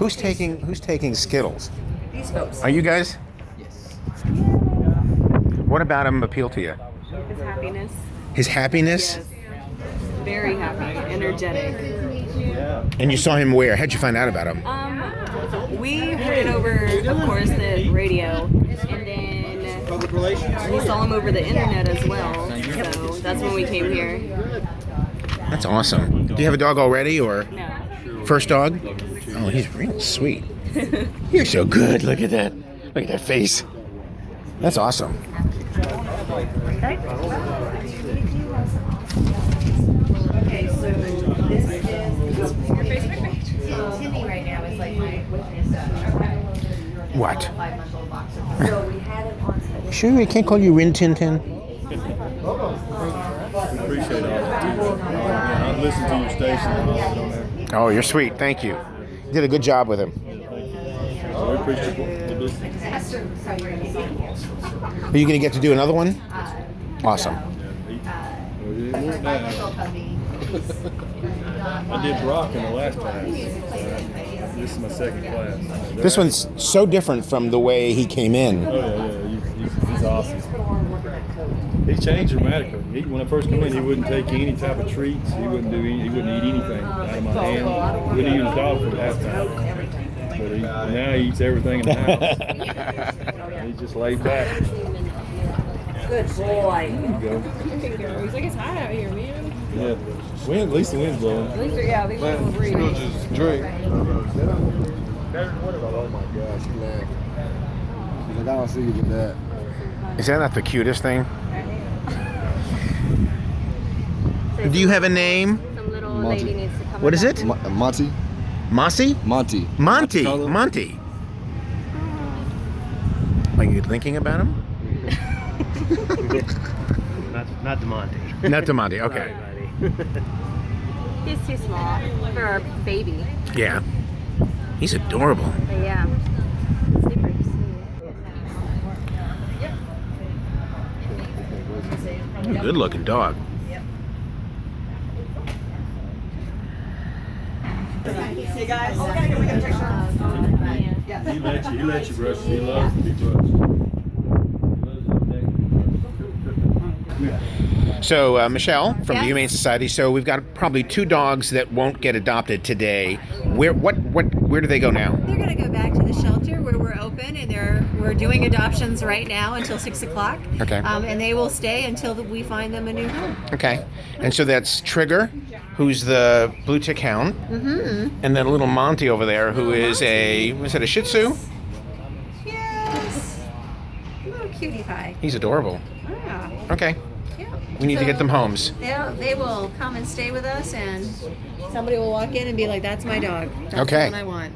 Who's taking Skittles? These folks. Are you guys? Yes. What about him appeal to you? His happiness. His happiness? Yes. Very happy, energetic. And you saw him where? How'd you find out about him? We heard it over, of course, the radio, and then we saw him over the internet as well. So that's when we came here. That's awesome. Do you have a dog already, or No. first dog? Oh, he's real sweet. You're so good. Look at that. Look at that face. That's awesome. Okay, so this is your Facebook page. Timmy right now is like my witness. What? 5-month-old boxer. So we had him on. Sure, we can't call you Rin Tin Tin. Appreciate all that. I listen to your station and all that on there. Oh, you're sweet. Thank you. You did a good job with him. We appreciate the business. Are you going to get to do another one? Awesome. I did rock in the last class. This is my second class. This one's so different from the way he came in. Oh yeah. He's awesome. He's changed dramatically. When I first came in, he wouldn't take any type of treats. He wouldn't do any. He wouldn't eat anything out of my hand. He wouldn't eat his dog food half time. But now he eats everything in the house. He's just laid back. Good boy. There you go. He's like, it's hot out here, man. Yeah. Wind, at least the wind's blowing. At least we're breathing. Just drink. Oh my gosh. She's like, I don't see you with that. Is that not the cutest thing? Do you have a name? Some little Monty. lady needs to come. What is it? Monty? Mossy? Monty. Monty. Color? Monty. Are you thinking about him? Not the Monty. Not the Monty. Okay. Sorry, buddy. He's too small for our baby. Yeah. He's adorable. But yeah. Super sweet. Good looking dog. Hey guys, we got a picture. He lets you brush. He loves to be brushed. So, Michelle from the Yes? Humane Society. So we've got probably 2 dogs that won't get adopted today. Where do they go now? They're going to go back to the shelter where we're open, and we're doing adoptions right now until 6 o'clock. Okay. And they will stay until we find them a new home. Okay. And so that's Trigger, who's the blue tick hound, and then little Monty over there, who is was it a Shih Tzu? Yes. Little cutie pie. He's adorable. Yeah. Okay. Yeah. We need to get them homes. They will come and stay with us, and somebody will walk in and be like, "That's my dog. That's Okay. the one I want."